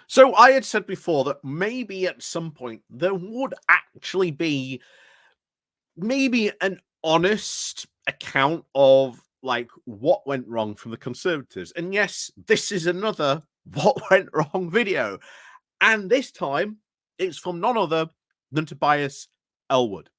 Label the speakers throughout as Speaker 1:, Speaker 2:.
Speaker 1: So I had said before that maybe at some point there would actually be maybe an honest account of like what went wrong from the Conservatives. And yes, this is another what went wrong video. And this time it's from none other than Tobias Ellwood.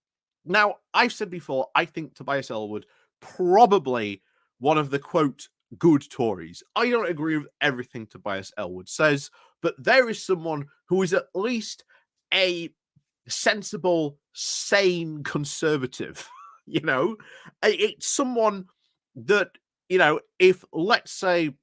Speaker 1: Now, I've said before, I think Tobias Ellwood probably one of the quote good Tories. I don't agree with everything Tobias Ellwood says, but there is someone who is at least a sensible, sane conservative. It's someone that, if let's say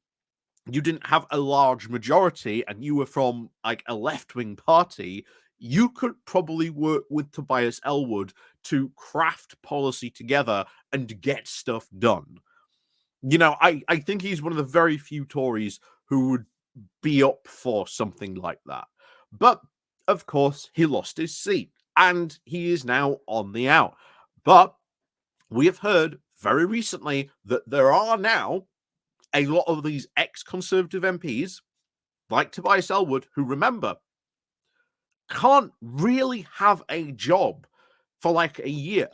Speaker 1: you didn't have a large majority and you were from like a left-wing party, you could probably work with Tobias Ellwood to craft policy together and get stuff done. I think he's one of the very few Tories who would be up for something like that. But of course, he lost his seat and he is now on the out. But we have heard very recently that there are now a lot of these ex-Conservative MPs, like Tobias Ellwood, who, remember, can't really have a job for like a year.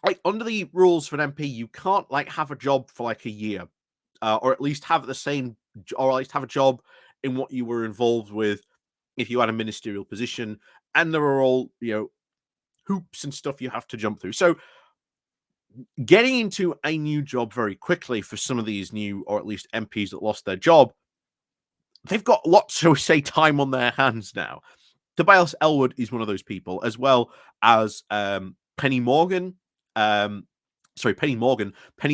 Speaker 1: Like, under the rules for an MP, you can't like have a job for like a year, or at least have the same, or at least have a job in what you were involved with if you had a ministerial position. And there are all hoops and stuff you have to jump through. So getting into a new job very quickly for some of these new, or at least MPs that lost their job, they've got lots, shall we say, time on their hands now. Tobias Ellwood is one of those people, as well as Penny Morgan. Penny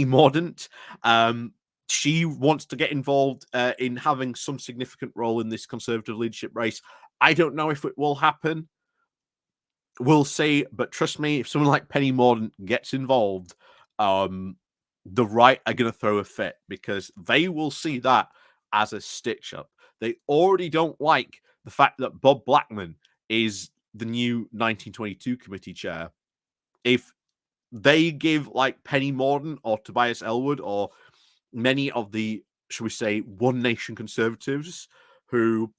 Speaker 1: Mordaunt. She wants to get involved in having some significant role in this Conservative leadership race. I don't know if it will happen. We'll see, but trust me, if someone like Penny Mordaunt gets involved, the right are going to throw a fit because they will see that as a stitch-up. They already don't like the fact that Bob Blackman is the new 1922 committee chair. If they give like Penny Mordaunt or Tobias Ellwood or many of the, shall we say, One Nation Conservatives who,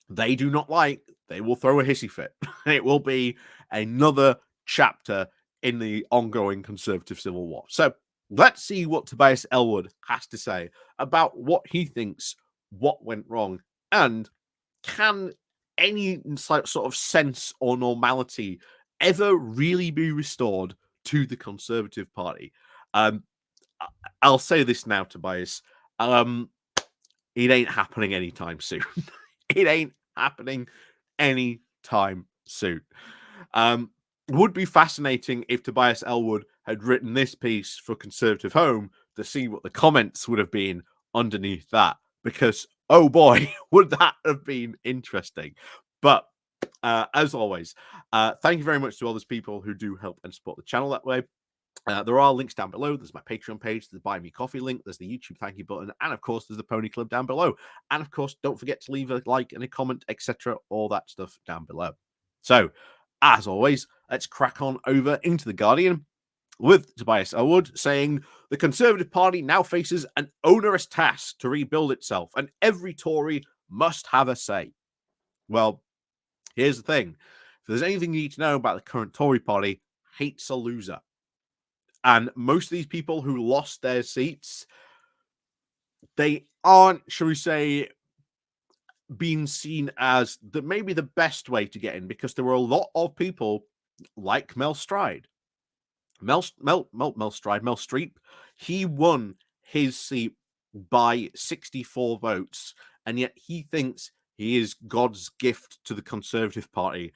Speaker 1: they do not like, they will throw a hissy fit. It will be another chapter in the ongoing Conservative Civil War. So let's see what Tobias Ellwood has to say about what he thinks, what went wrong, and can any sort of sense or normality ever really be restored to the Conservative Party? I'll say this now, Tobias. It ain't happening anytime soon. It ain't happening anytime soon. Would be fascinating if Tobias Ellwood had written this piece for Conservative Home to see what the comments would have been underneath that, because oh boy, would that have been interesting. But as always, thank you very much to all those people who do help and support the channel that way. There are links down below. There's my Patreon page, there's the Buy Me Coffee link, there's the YouTube thank you button, and of course, there's the Pony Club down below. And of course, don't forget to leave a like and a comment, etc., all that stuff down below. So, as always, let's crack on over into The Guardian with Tobias Ellwood saying the Conservative Party now faces an onerous task to rebuild itself, and every Tory must have a say. Well, here's the thing. If there's anything you need to know about the current Tory party, hate's a loser. And most of these people who lost their seats, they aren't, shall we say, being seen as maybe the best way to get in, because there were a lot of people like Mel Streep. He won his seat by 64 votes, and yet he thinks he is God's gift to the Conservative Party.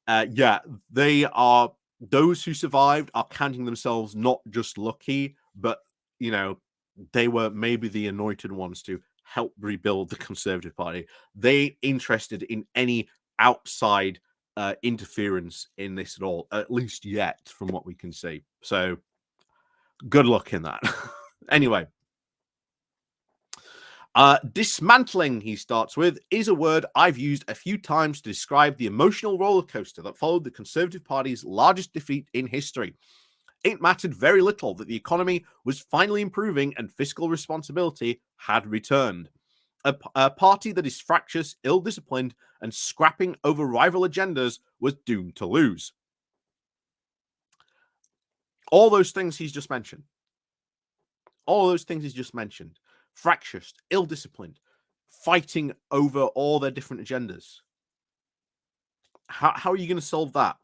Speaker 1: They are. Those who survived are counting themselves not just lucky, but, they were maybe the anointed ones to help rebuild the Conservative Party. They ain't interested in any outside interference in this at all, at least yet, from what we can see. So, good luck in that. Anyway. Dismantling, he starts with, is a word I've used a few times to describe the emotional roller coaster that followed the Conservative Party's largest defeat in history. It mattered very little that the economy was finally improving and fiscal responsibility had returned. A party that is fractious, ill-disciplined, and scrapping over rival agendas was doomed to lose. All those things he's just mentioned. Fractious, ill-disciplined, fighting over all their different agendas. How are you going to solve that?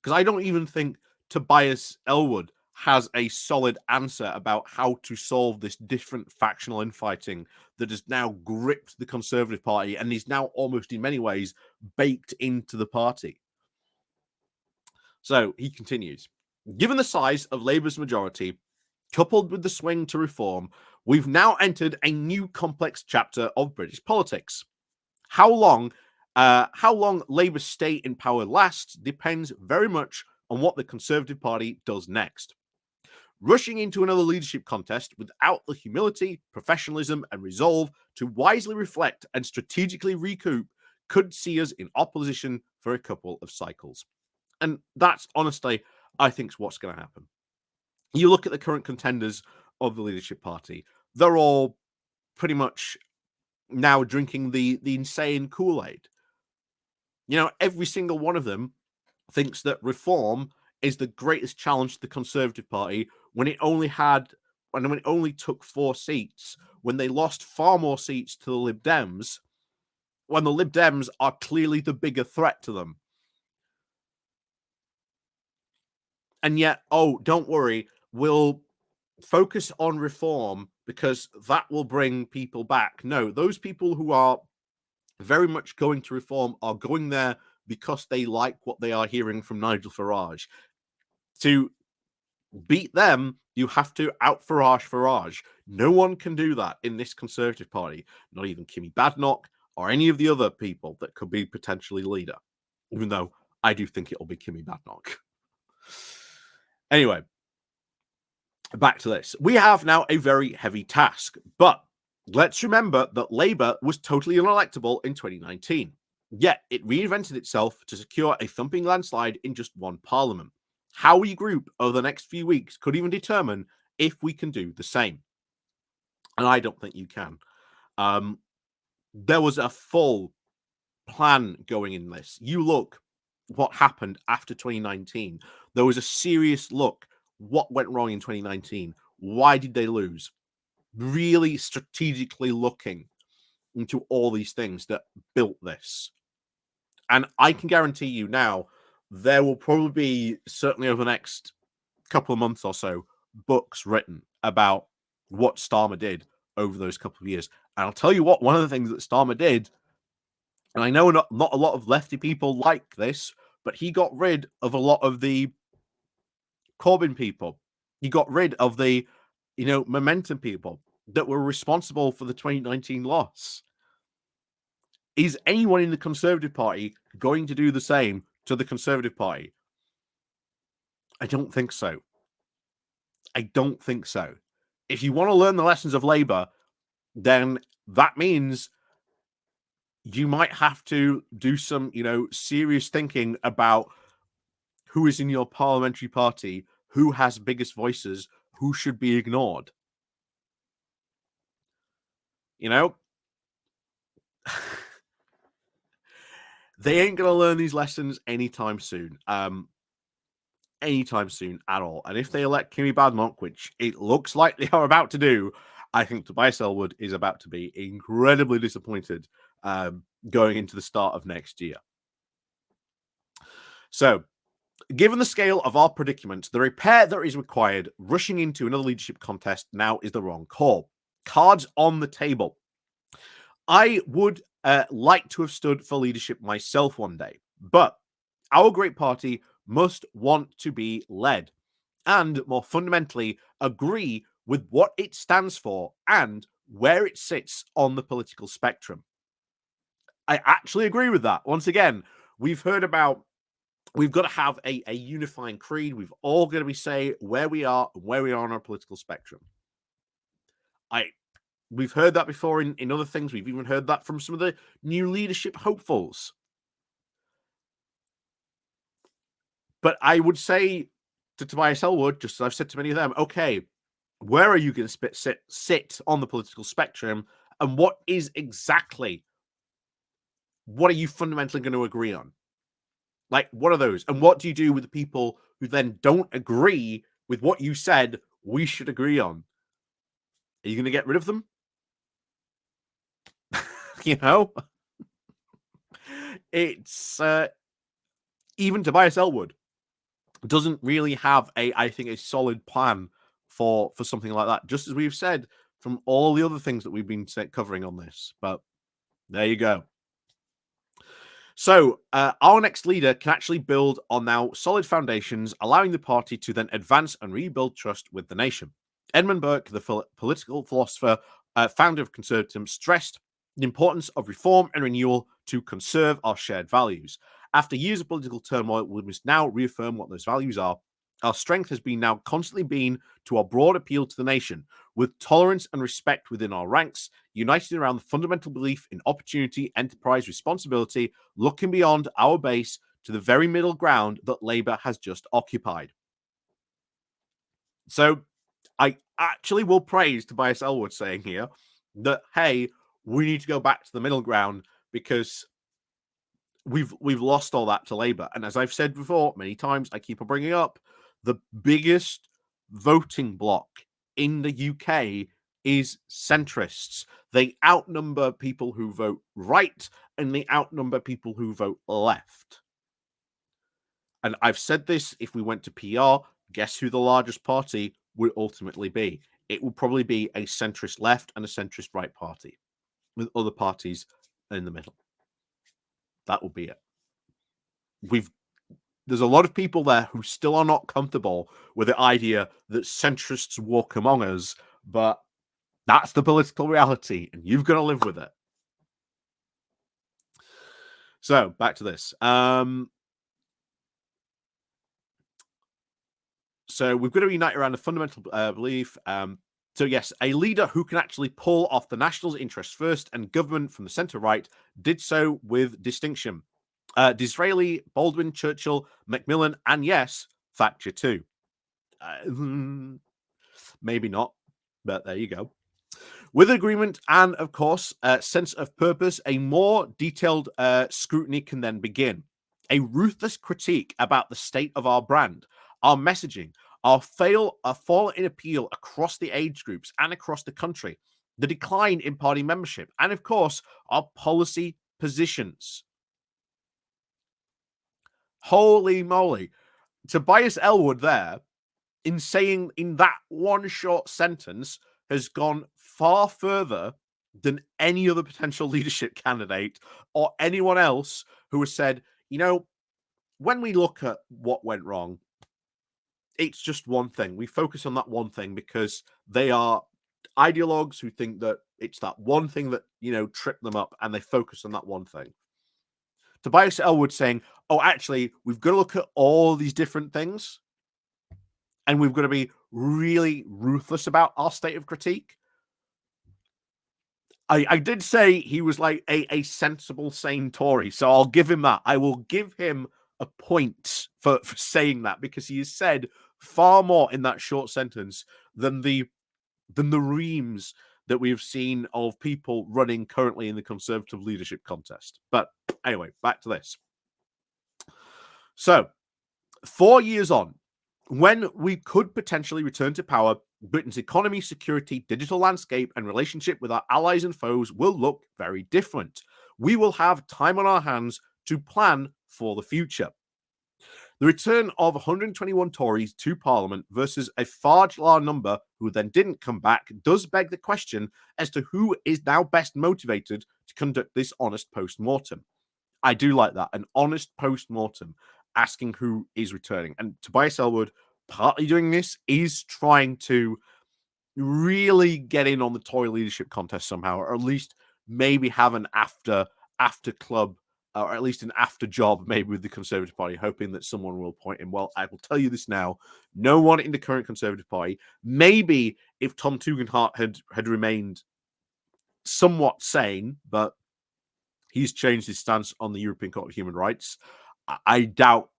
Speaker 1: Because I don't even think Tobias Ellwood has a solid answer about how to solve this different factional infighting that has now gripped the Conservative Party and is now almost in many ways baked into the party. So he continues, given the size of Labour's majority, coupled with the swing to reform, we've now entered a new complex chapter of British politics. How long Labour's stay in power lasts depends very much on what the Conservative Party does next. Rushing into another leadership contest without the humility, professionalism, and resolve to wisely reflect and strategically recoup could see us in opposition for a couple of cycles. And that's honestly, I think, what's going to happen. You look at the current contenders of the leadership party, they're all pretty much now drinking the insane Kool-Aid. You know, every single one of them thinks that reform is the greatest challenge to the Conservative Party when it only took 4 seats, when they lost far more seats to the Lib Dems, when the Lib Dems are clearly the bigger threat to them. And yet, oh, don't worry, we'll focus on reform because that will bring people back. No, those people who are very much going to reform are going there because they like what they are hearing from Nigel Farage. To beat them, you have to out Farage. No one can do that in this Conservative Party, not even Kimmy Badenoch or any of the other people that could be potentially leader, even though I do think it'll be Kimmy Badenoch. Anyway, back to this. We have now a very heavy task, but let's remember that Labour was totally unelectable in 2019. Yet it reinvented itself to secure a thumping landslide in just one parliament. How we group over the next few weeks could even determine if we can do the same. And I don't think you can. There was a full plan going in this. You look what happened after 2019. There was a serious look. What went wrong in 2019? Why did they lose? Really strategically looking into all these things that built this. And I can guarantee you now, there will probably be, certainly over the next couple of months or so, books written about what Starmer did over those couple of years. And I'll tell you what, one of the things that Starmer did, and I know not a lot of lefty people like this, but he got rid of a lot of the Corbyn people. He got rid of the, Momentum people that were responsible for the 2019 loss. Is anyone in the Conservative Party going to do the same to the Conservative Party? I don't think so. If you want to learn the lessons of Labour, then that means you might have to do some, serious thinking about who is in your parliamentary party, who has biggest voices, who should be ignored. They ain't going to learn these lessons anytime soon. Anytime soon at all. And if they elect Kimmy Badenoch, which it looks like they are about to do, I think Tobias Ellwood is about to be incredibly disappointed going into the start of next year. So, given the scale of our predicament, the repair that is required, rushing into another leadership contest now is the wrong call. Cards on the table. I would like to have stood for leadership myself one day, but our great party must want to be led and, more fundamentally, agree with what it stands for and where it sits on the political spectrum. I actually agree with that. Once again, we've heard about we've got to have a unifying creed. We've all got to be say where we are on our political spectrum. We've heard that before in other things. We've even heard that from some of the new leadership hopefuls. But I would say to Tobias Ellwood, just as I've said to many of them, okay, where are you going to sit on the political spectrum, and what are you fundamentally going to agree on? Like, what are those? And what do you do with the people who then don't agree with what you said we should agree on? Are you going to get rid of them? You know? It's even Tobias Ellwood doesn't really have I think, a solid plan for something like that. Just as we've said from all the other things that we've been covering on this. But there you go. So our next leader can actually build on now solid foundations, allowing the party to then advance and rebuild trust with the nation. Edmund Burke, the political philosopher, founder of conservatism, stressed the importance of reform and renewal to conserve our shared values. After years of political turmoil, we must now reaffirm what those values are. Our strength has been now constantly been to our broad appeal to the nation, with tolerance and respect within our ranks, united around the fundamental belief in opportunity, enterprise, responsibility, looking beyond our base to the very middle ground that Labour has just occupied. So I actually will praise Tobias Ellwood saying here that, hey, we need to go back to the middle ground because we've lost all that to Labour. And as I've said before many times, I keep on bringing up, the biggest voting bloc in the UK is centrists. They outnumber people who vote right and they outnumber people who vote left. And I've said this, if we went to PR, guess who the largest party would ultimately be? It would probably be a centrist left and a centrist right party, with other parties in the middle. That would be it. There's a lot of people there who still are not comfortable with the idea that centrists walk among us, but that's the political reality, and you've got to live with it. So back to this. So we've got to unite around a fundamental belief. So yes, a leader who can actually pull off the national interests first and government from the centre right did so with distinction. Disraeli, Baldwin, Churchill, Macmillan, and yes, Thatcher too. Maybe not, but there you go. With agreement and, of course, a sense of purpose, a more detailed scrutiny can then begin. A ruthless critique about the state of our brand, our messaging, our fall in appeal across the age groups and across the country, the decline in party membership, and, of course, our policy positions. Holy moly. Tobias Ellwood there, in saying in that one short sentence, has gone far further than any other potential leadership candidate or anyone else who has said, you know, when we look at what went wrong, it's just one thing. We focus on that one thing because they are ideologues who think that it's that one thing that, tripped them up, and they focus on that one thing. Tobias Ellwood saying, oh, actually, we've got to look at all these different things and we've got to be really ruthless about our state of critique. I did say he was like a sensible, sane Tory, so I'll give him that. I will give him a point for saying that, because he has said far more in that short sentence than the reams that we've seen of people running currently in the Conservative leadership contest. But anyway, back to this. So, 4 years on, when we could potentially return to power, Britain's economy, security, digital landscape, and relationship with our allies and foes will look very different. We will have time on our hands to plan for the future. The return of 121 Tories to Parliament versus a far larger number who then didn't come back does beg the question as to who is now best motivated to conduct this honest post-mortem. I do like that, an honest post-mortem, asking who is returning. And Tobias Ellwood, partly doing this, is trying to really get in on the Tory leadership contest somehow, or at least maybe have an after club, or at least an after job, maybe with the Conservative Party, hoping that someone will point him. Well, I will tell you this now: no one in the current Conservative Party. Maybe if Tom Tugendhat had remained somewhat sane, but he's changed his stance on the European Court of Human Rights. I doubt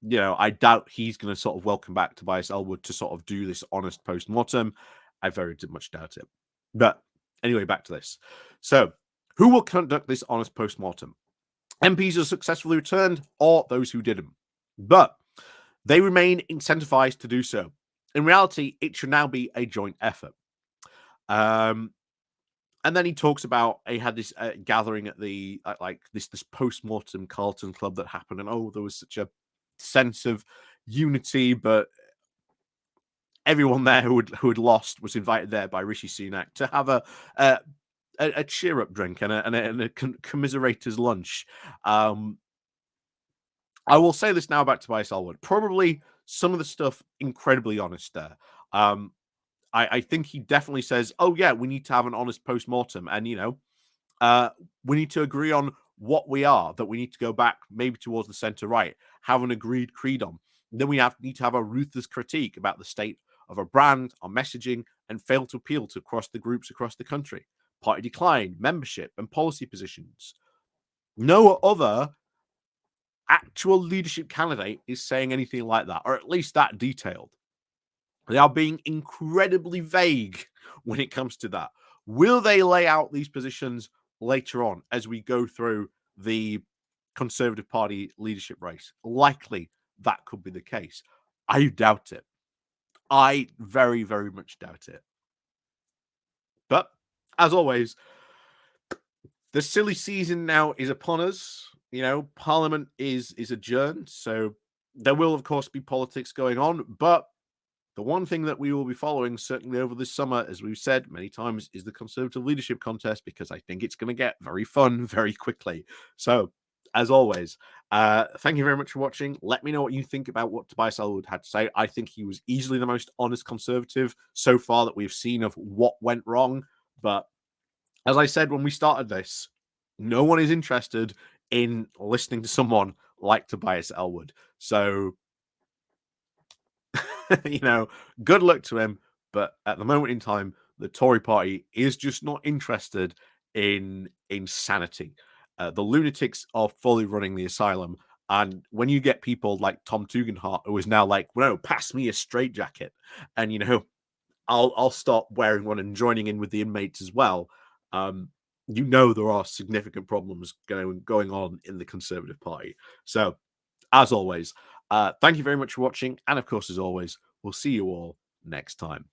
Speaker 1: I doubt he's going to sort of welcome back Tobias Ellwood to sort of do this honest post-mortem. I very much doubt it. But anyway, back to this. So, who will conduct this honest post-mortem? MPs who successfully returned or those who didn't. But they remain incentivized to do so. In reality, it should now be a joint effort. And then he talks about he had this gathering at the this post-mortem Carlton Club that happened, and there was such a sense of unity, but everyone there who had lost was invited there by Rishi Sunak to have a cheer up drink and a commiserator's lunch. I will say this now about Tobias Ellwood. Probably some of the stuff incredibly honest there. I think he definitely says, "Oh yeah, we need to have an honest post-mortem, and we need to agree on what we are. That we need to go back maybe towards the centre right, have an agreed creed on. Then we need to have a ruthless critique about the state of our brand, our messaging, and fail to appeal to across the groups across the country, party decline, membership, and policy positions." No other actual leadership candidate is saying anything like that, or at least that detailed. They are being incredibly vague when it comes to that. Will they lay out these positions later on as we go through the Conservative Party leadership race? Likely that could be the case. I doubt it. I very, very much doubt it. But as always, the silly season now is upon us. Parliament is adjourned, so there will, of course, be politics going on, but the one thing that we will be following, certainly over this summer, as we've said many times, is the Conservative leadership contest, because I think it's going to get very fun very quickly. So, as always, thank you very much for watching. Let me know what you think about what Tobias Ellwood had to say. I think he was easily the most honest Conservative so far that we've seen of what went wrong. But as I said when we started this, no one is interested in listening to someone like Tobias Ellwood. So, good luck to him. But at the moment in time, the Tory party is just not interested in insanity. The lunatics are fully running the asylum. And when you get people like Tom Tugendhat, who is now like, "No, pass me a straitjacket," and I'll stop wearing one and joining in with the inmates as well. There are significant problems going on in the Conservative Party. So, as always, thank you very much for watching. And of course, as always, we'll see you all next time.